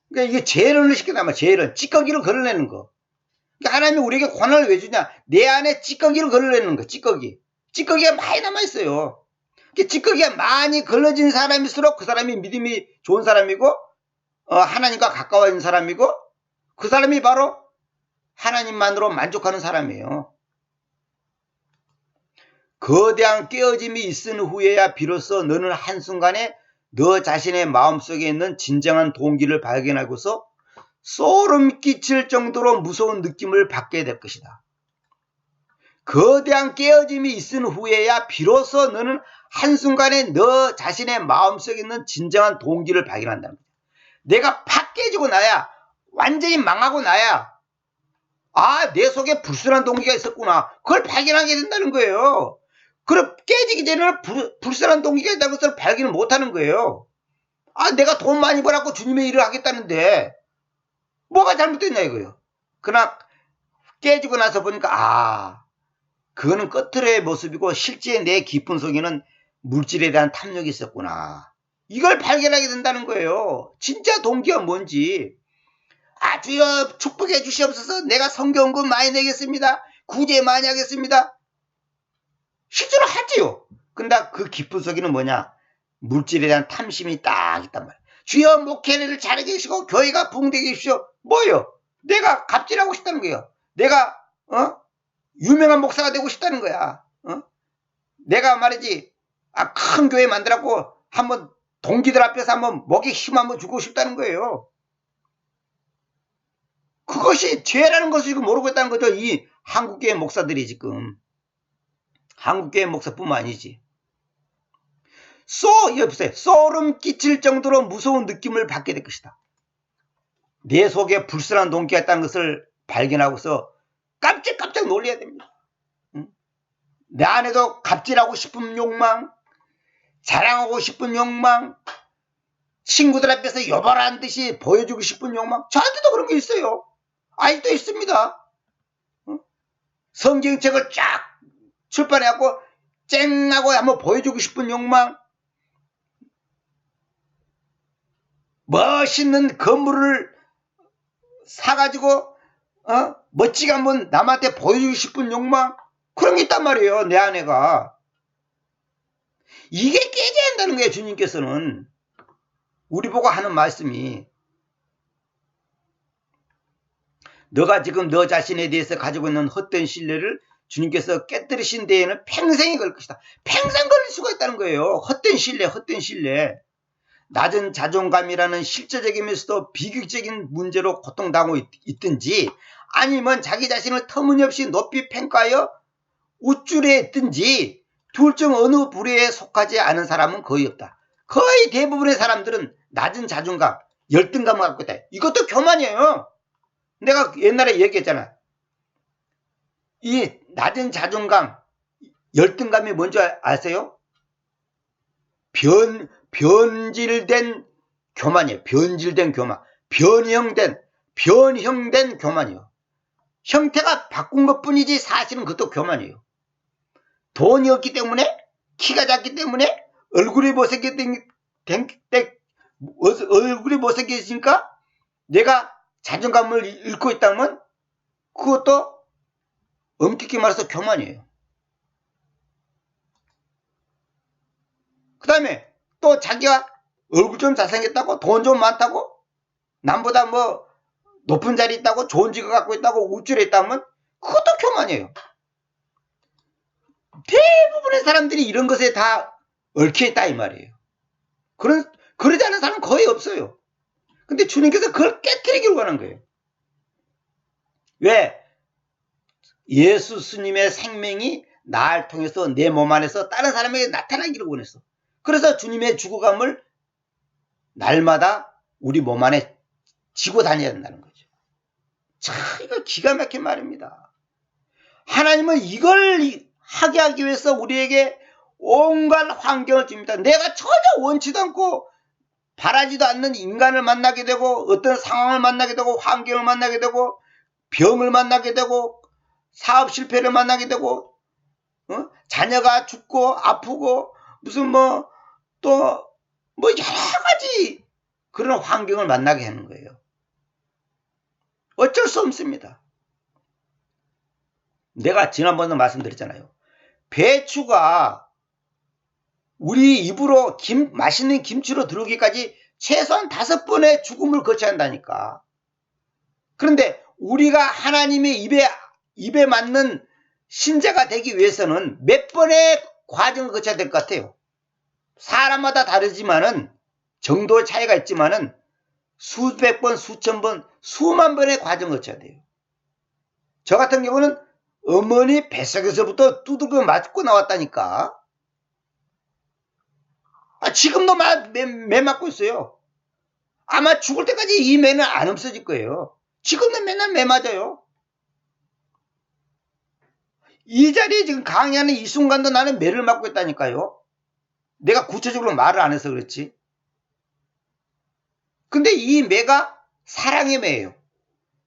그러니까 이게 재련을 시킨단 말이야. 재련. 찌꺼기를 걸러내는 거. 그러니까 하나님이 우리에게 고난을 왜 주냐? 내 안에 찌꺼기를 걸러내는 거, 찌꺼기. 찌꺼기가 많이 남아있어요. 찌꺼기가 많이 걸러진 사람일수록 그 사람이 믿음이 좋은 사람이고, 하나님과 가까워 있는 사람이고, 그 사람이 바로 하나님만으로 만족하는 사람이에요. 거대한 깨어짐이 있은 후에야 비로소 너는 한순간에 너 자신의 마음속에 있는 진정한 동기를 발견하고서 소름 끼칠 정도로 무서운 느낌을 받게 될 것이다. 거대한 깨어짐이 있은 후에야 비로소 너는 한순간에 너 자신의 마음속에 있는 진정한 동기를 발견한다는 거야. 내가 팍 깨지고 나야, 완전히 망하고 나야, 내 속에 불순한 동기가 있었구나. 그걸 발견하게 된다는 거예요. 그럼 깨지기 전에는 불순한 동기가 있다는 것을 발견을 못하는 거예요. 내가 돈 많이 벌었고 주님의 일을 하겠다는데 뭐가 잘못됐냐 이거예요. 그러나 깨지고 나서 보니까 그거는 겉으로의 모습이고 실제 내 깊은 속에는 물질에 대한 탐욕이 있었구나. 이걸 발견하게 된다는 거예요. 진짜 동기가 뭔지. 주여 축복해 주시옵소서. 내가 성경금 많이 내겠습니다. 구제 많이 하겠습니다. 실제로 하지요. 근데 그 깊은 속에는 뭐냐? 물질에 대한 탐심이 딱 있단 말이야. 주여 목회를 잘해 주시고 교회가 붕대게 해주십시오. 뭐요? 내가 갑질하고 싶다는 거예요. 내가 유명한 목사가 되고 싶다는 거야. 내가 말이지 큰 교회 만들었고 한번 동기들 앞에서 한번 목에 힘 한번 주고 싶다는 거예요. 그것이 죄라는 것을 지금 모르고 있다는 거죠. 이 한국교회 목사들이 지금. 한국교회 목사뿐만 아니지. 여보세요. 소름 끼칠 정도로 무서운 느낌을 받게 될 것이다. 내 속에 불순한 동기가 있다는 것을 발견하고서 깜짝깜짝 놀라야 됩니다. 내 안에도 갑질하고 싶은 욕망, 자랑하고 싶은 욕망, 친구들 앞에서 여발한 듯이 보여주고 싶은 욕망, 저한테도 그런 게 있어요. 아직도 있습니다. 성경책을 쫙 출판해갖고 쨍하고 한번 보여주고 싶은 욕망, 멋있는 건물을 사가지고 멋지게 한번 남한테 보여주고 싶은 욕망, 그런 게 있단 말이에요. 내 아내가. 이게 깨져야 한다는 거예요. 주님께서는 우리 보고 하는 말씀이, 너가 지금 너 자신에 대해서 가지고 있는 헛된 신뢰를 주님께서 깨뜨리신 데에는 평생이 걸릴 것이다. 평생 걸릴 수가 있다는 거예요. 헛된 신뢰, 헛된 신뢰. 낮은 자존감이라는 실제적이면서도 비극적인 문제로 고통당하고 있든지, 아니면 자기 자신을 터무니없이 높이 평가하여 우쭐해 있든지, 둘 중 어느 부류에 속하지 않은 사람은 거의 없다. 거의 대부분의 사람들은 낮은 자존감, 열등감을 갖고 있다. 이것도 교만이에요. 내가 옛날에 얘기했잖아. 이 낮은 자존감, 열등감이 뭔지 아세요? 변질된 교만이에요. 변질된 교만. 변형된 교만이에요. 형태가 바꾼 것 뿐이지 사실은 그것도 교만이에요. 돈이 없기 때문에, 키가 작기 때문에, 얼굴이 못생겼으니까 내가 자존감을 잃고 있다면 그것도 엄격히 말해서 교만이에요. 그 다음에 또 자기가 얼굴 좀 잘생겼다고, 돈 좀 많다고, 남보다 뭐 높은 자리 있다고, 좋은 직업 갖고 있다고 우쭐해 있다면 그것도 교만이에요. 대부분의 사람들이 이런 것에 다 얽혀 있다 이 말이에요. 그러지 않은 사람은 거의 없어요. 근데 주님께서 그걸 깨트리기로 하는 거예요. 왜? 예수 스님의 생명이 나를 통해서 내 몸 안에서 다른 사람에게 나타나기를 원했어. 그래서 주님의 죽어감을 날마다 우리 몸 안에 지고 다녀야 된다는 거죠. 참, 이거 기가 막힌 말입니다. 하나님은 이걸 하게 하기 위해서 우리에게 온갖 환경을 줍니다. 내가 전혀 원치도 않고 바라지도 않는 인간을 만나게 되고, 어떤 상황을 만나게 되고, 환경을 만나게 되고, 병을 만나게 되고, 사업 실패를 만나게 되고, 자녀가 죽고 아프고 무슨 또 여러 가지 그런 환경을 만나게 하는 거예요. 어쩔 수 없습니다. 내가 지난번에 말씀드렸잖아요. 배추가 우리 입으로 맛있는 김치로 들어오기까지 최소한 5번의 죽음을 거쳐야 한다니까. 그런데 우리가 하나님의 입에 맞는 신자가 되기 위해서는 몇 번의 과정을 거쳐야 될 것 같아요. 사람마다 다르지만은, 정도의 차이가 있지만은, 수백 번, 수천 번, 수만 번의 과정을 거쳐야 돼요. 저 같은 경우는 어머니 뱃속에서부터 두들겨 맞고 나왔다니까. 지금도 매 맞고 있어요. 아마 죽을 때까지 이 매는 안 없어질 거예요. 지금도 맨날 매 맞아요. 이 자리에 지금 강의하는 이 순간도 나는 매를 맞고 있다니까요. 내가 구체적으로 말을 안 해서 그렇지. 근데 이 매가 사랑의 매예요.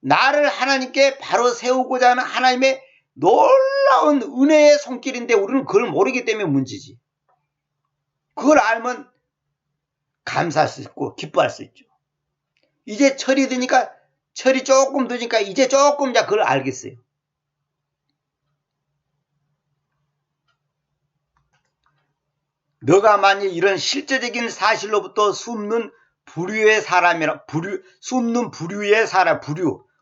나를 하나님께 바로 세우고자 하는 하나님의 놀라운 은혜의 손길인데 우리는 그걸 모르기 때문에 문제지. 그걸 알면 감사할 수 있고 기뻐할 수 있죠. 이제 철이 조금 드니까 이제 조금 그걸 알겠어요. 너가 만일 이런 실제적인 사실로부터 숨는 부류의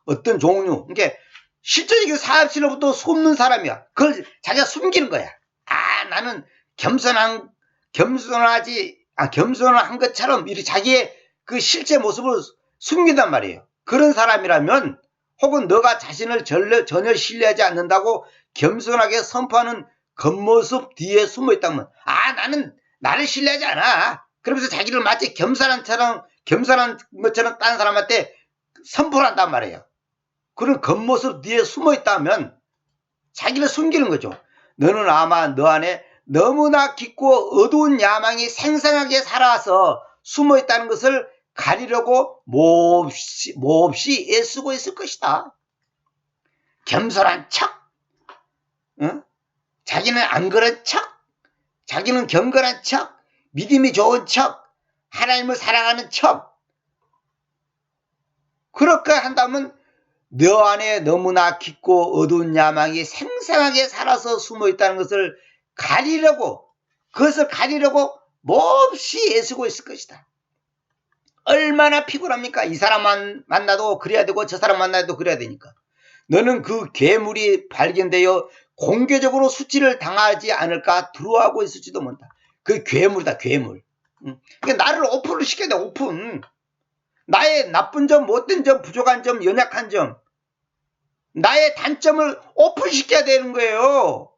어떤 종류, 그러니까 실제적인 사실로부터 숨는 사람이야. 그걸 자기가 숨기는 거야. 나는 겸손하지 겸손을 한 것처럼 이렇게 자기의 그 실제 모습을 숨긴단 말이에요. 그런 사람이라면 혹은 너가 자신을 전혀 신뢰하지 않는다고 겸손하게 선포하는 겉모습 뒤에 숨어 있다면 나는 나를 신뢰하지 않아. 그러면서 자기를 마치 겸손한 것처럼 다른 사람한테 선포를 한단 말이에요. 그런 겉모습 뒤에 숨어 있다면 자기를 숨기는 거죠. 너는 아마 너 안에 너무나 깊고 어두운 야망이 생생하게 살아서 숨어 있다는 것을 가리려고 몹시 애쓰고 있을 것이다. 겸손한 척, 자기는 안 그런 척, 자기는 경건한 척, 믿음이 좋은 척, 하나님을 사랑하는 척. 그렇게 한다면 너 안에 너무나 깊고 어두운 야망이 생생하게 살아서 숨어 있다는 것을 그것을 가리려고 몹시 애쓰고 있을 것이다. 얼마나 피곤합니까? 이 사람 만나도 그래야 되고 저 사람 만나도 그래야 되니까. 너는 그 괴물이 발견되어 공개적으로 수치를 당하지 않을까 두려워하고 있을지도 모른다. 그 괴물이다, 괴물. 그러니까 나를 오픈을 시켜야 돼, 오픈. 나의 나쁜 점, 못된 점, 부족한 점, 연약한 점, 나의 단점을 오픈시켜야 되는 거예요.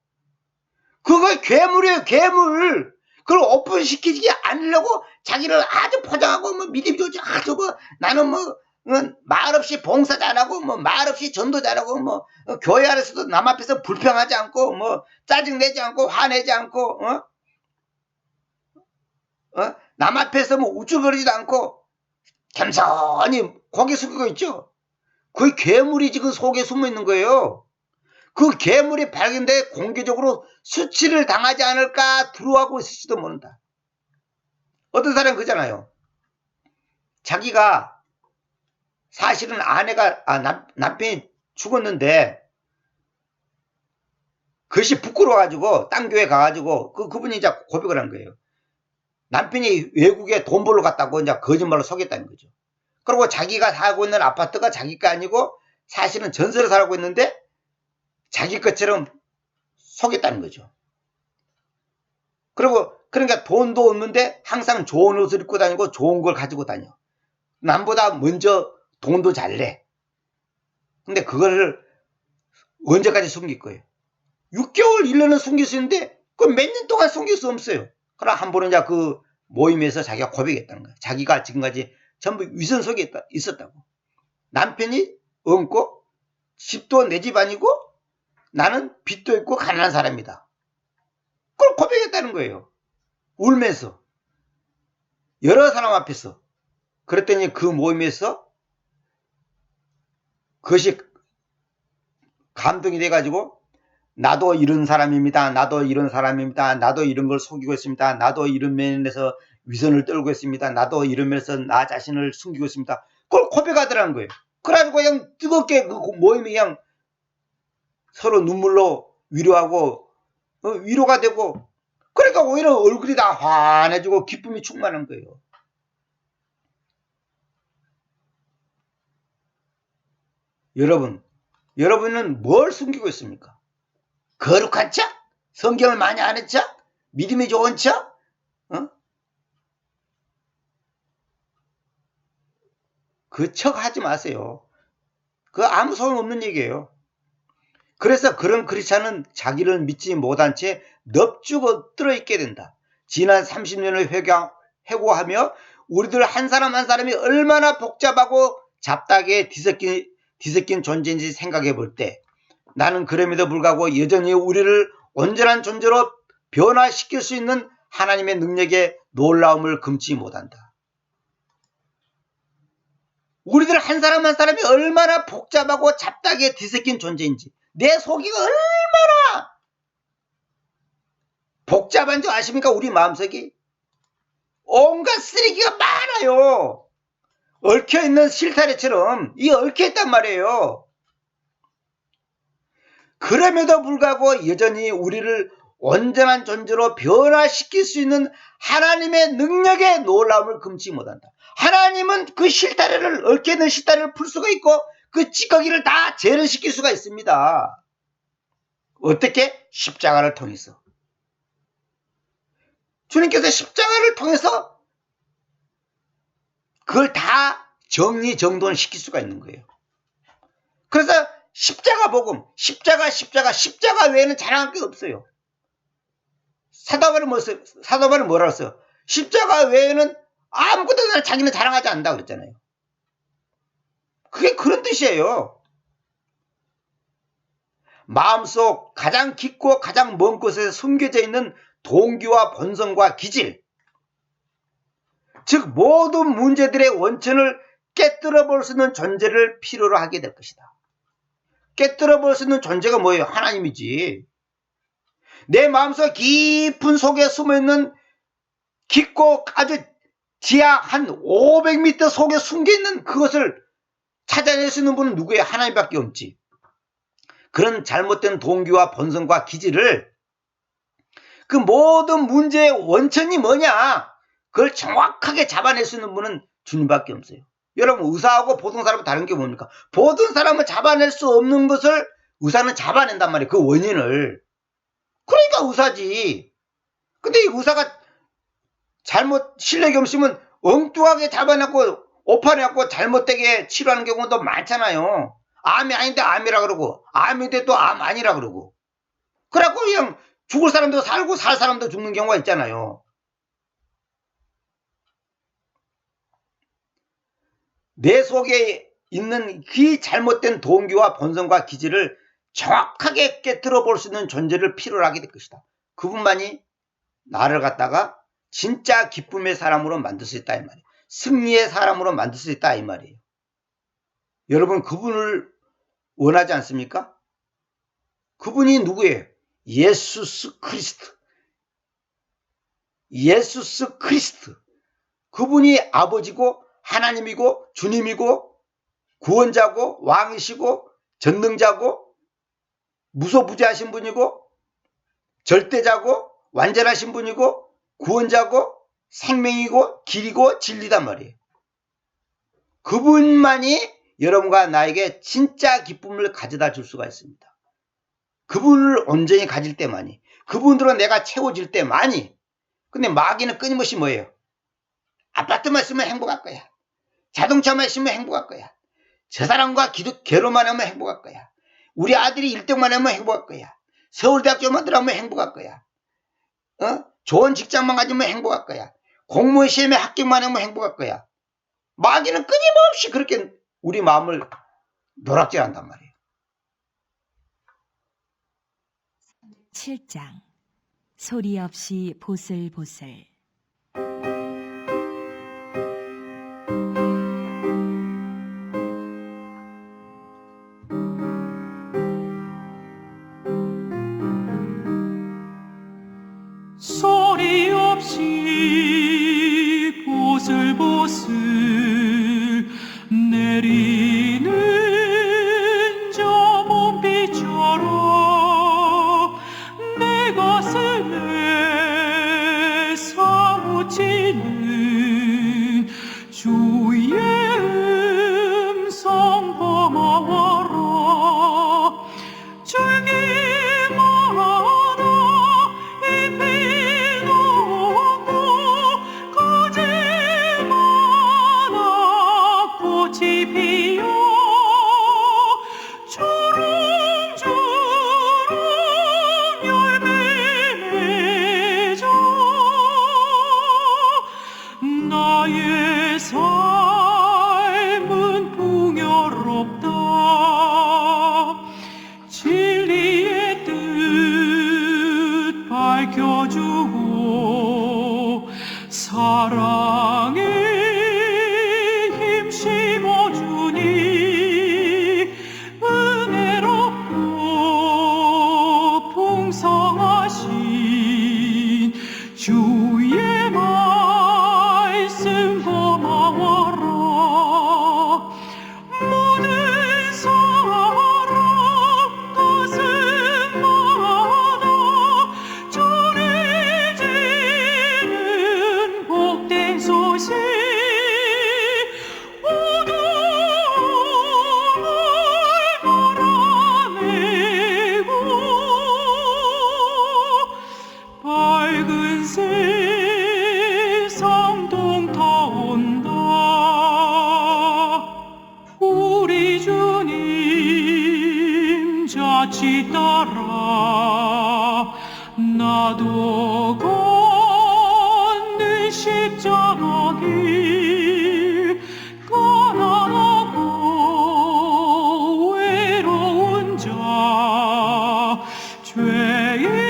그거 괴물이에요, 괴물. 그걸 오픈시키지 않으려고 자기를 아주 포장하고 믿음이 좋지. 나는 말없이 봉사 잘하고 말없이 전도 잘하고 교회 안에서도 남 앞에서 불평하지 않고 짜증내지 않고 화내지 않고 남 앞에서 우쭐거리지도 않고 겸손히 고개 숙이고 있죠. 그 괴물이 지금 속에 숨어 있는 거예요. 그 괴물이 발견돼 공개적으로 수치를 당하지 않을까 두려워하고 있을지도 모른다. 어떤 사람은 그러잖아요. 자기가 사실은 남편이 죽었는데 그것이 부끄러워가지고 딴 교회 가가지고 그분이 이제 고백을 한 거예요. 남편이 외국에 돈 벌러 갔다고 이제 거짓말로 속였다는 거죠. 그리고 자기가 살고 있는 아파트가 자기 거 아니고 사실은 전세로 살고 있는데 자기 것처럼 속였다는 거죠. 그러니까 돈도 없는데 항상 좋은 옷을 입고 다니고 좋은 걸 가지고 다녀. 남보다 먼저 돈도 잘 내. 근데 그거를 언제까지 숨길 거예요? 6개월, 1년은 숨길 수 있는데 그 몇 년 동안 숨길 수 없어요. 그러나 한 번은 이제 그 모임에서 자기가 고백했다는 거예요. 자기가 지금까지 전부 위선 속에 있었다고. 남편이 얹고 집도 내 집 아니고 나는 빚도 있고 가난한 사람이다. 그걸 고백했다는 거예요. 울면서. 여러 사람 앞에서. 그랬더니 그 모임에서 그것이 감동이 돼가지고 나도 이런 사람입니다. 나도 이런 사람입니다. 나도 이런 걸 속이고 있습니다. 나도 이런 면에서 위선을 떨고 있습니다. 나도 이런 면에서 나 자신을 숨기고 있습니다. 그걸 고백하더라는 거예요. 그래가지고 그냥 뜨겁게 그 모임이 그냥 서로 눈물로 위로하고 위로가 되고 그러니까 오히려 얼굴이 다 환해지고 기쁨이 충만한 거예요. 여러분은 뭘 숨기고 있습니까? 거룩한 척? 성경을 많이 아는 척? 믿음이 좋은 척? 그 척 하지 마세요. 그거 아무 소용없는 얘기예요. 그래서 그런 크리스찬은 자기를 믿지 못한 채 넙죽 엎드려 있게 된다. 지난 30년을 회고하며 우리들 한 사람 한 사람이 얼마나 복잡하고 잡다하게 뒤섞인 존재인지 생각해 볼 때 나는 그럼에도 불구하고 여전히 우리를 온전한 존재로 변화시킬 수 있는 하나님의 능력에 놀라움을 금치 못한다. 우리들 한 사람 한 사람이 얼마나 복잡하고 잡다하게 뒤섞인 존재인지 내 속이 얼마나 복잡한 줄 아십니까? 우리 마음속이 온갖 쓰레기가 많아요. 얽혀있는 실타래처럼 이 얽혀있단 말이에요. 그럼에도 불구하고 여전히 우리를 온전한 존재로 변화시킬 수 있는 하나님의 능력에 놀라움을 금치 못한다. 하나님은 그 실타래를 얽혀있는 실타래를 풀 수가 있고 그 찌꺼기를 다 제거시킬 수가 있습니다. 어떻게? 십자가를 통해서. 주님께서 십자가를 통해서 그걸 다 정리정돈을 시킬 수가 있는 거예요. 그래서 십자가 복음, 십자가 외에는 자랑할 게 없어요. 사도바울은 뭐라 했어요? 십자가 외에는 아무것도 자기는 자랑하지 않는다 그랬잖아요. 그게 그런 뜻이에요. 마음속 가장 깊고 가장 먼 곳에 숨겨져 있는 동기와 본성과 기질, 즉 모든 문제들의 원천을 깨뜨려 볼 수 있는 존재를 필요로 하게 될 것이다. 깨뜨려 볼 수 있는 존재가 뭐예요? 하나님이지. 내 마음속 깊은 속에 숨어있는 깊고 아주 지하 한 500m 속에 숨겨있는 그것을 찾아낼 수 있는 분은 누구예요? 하나님밖에 없지. 그런 잘못된 동기와 본성과 기질을, 그 모든 문제의 원천이 뭐냐, 그걸 정확하게 잡아낼 수 있는 분은 주님밖에 없어요. 여러분, 의사하고 보통 사람은 다른 게 뭡니까? 보통 사람은 잡아낼 수 없는 것을 의사는 잡아낸단 말이에요. 그 원인을. 그러니까 의사지. 근데 이 의사가 잘못 실력이 없으면 엉뚱하게 잡아내고 오판해갖고 잘못되게 치료하는 경우도 많잖아요. 암이 아닌데 암이라 그러고, 암인데 또 암 아니라 그러고. 그래갖고 그냥 죽을 사람도 살고 살 사람도 죽는 경우가 있잖아요. 내 속에 있는 그 잘못된 동기와 본성과 기질을 정확하게 깨뜨려 볼 수 있는 존재를 필요로 하게 될 것이다. 그분만이 나를 갖다가 진짜 기쁨의 사람으로 만들 수 있다 이 말이에요. 승리의 사람으로 만들 수 있다 이 말이에요. 여러분, 그분을 원하지 않습니까? 그분이 누구예요? 예수스 크리스트. 예수스 크리스트. 그분이 아버지고 하나님이고 주님이고 구원자고 왕이시고 전능자고 무소부재하신 분이고 절대자고 완전하신 분이고 구원자고 생명이고 길이고 진리단 말이에요. 그분만이 여러분과 나에게 진짜 기쁨을 가져다 줄 수가 있습니다. 그분을 온전히 가질 때만이, 그분으로 내가 채워질 때만이. 근데 마귀는 끊임없이 뭐예요? 아파트만 있으면 행복할 거야. 자동차만 있으면 행복할 거야. 저 사람과 결혼만 하면 행복할 거야. 우리 아들이 1등만 하면 행복할 거야. 서울대학교만 들어가면 행복할 거야. 좋은 직장만 가지면 행복할 거야. 공무원 시험에 합격만 하면 행복할 거야. 마귀는 끊임없이 그렇게 우리 마음을 노락질한단 말이에요. 7장 소리 없이 보슬보슬. 소리 없이 보슬보슬 내리는 저 봄비처럼 내 가슴에 사무치는 주의 음성 고마워라. 즐기마다 잎이 녹고 가지마다 꽃이 피어 주렁주렁 열매 맺어 나의 삶은 풍요롭다. 진리의 뜻 밝혀주고 사랑의 힘 심어주니 은혜롭고 풍성하신 주의 말씀 고마워라. 모든 사람 가슴마다 전해지는 복된 소식 어둠을 몰아내고 밝은 새 뜻이 따라 나도 걷는 십자가 길 가난하고 외로운 자 죄의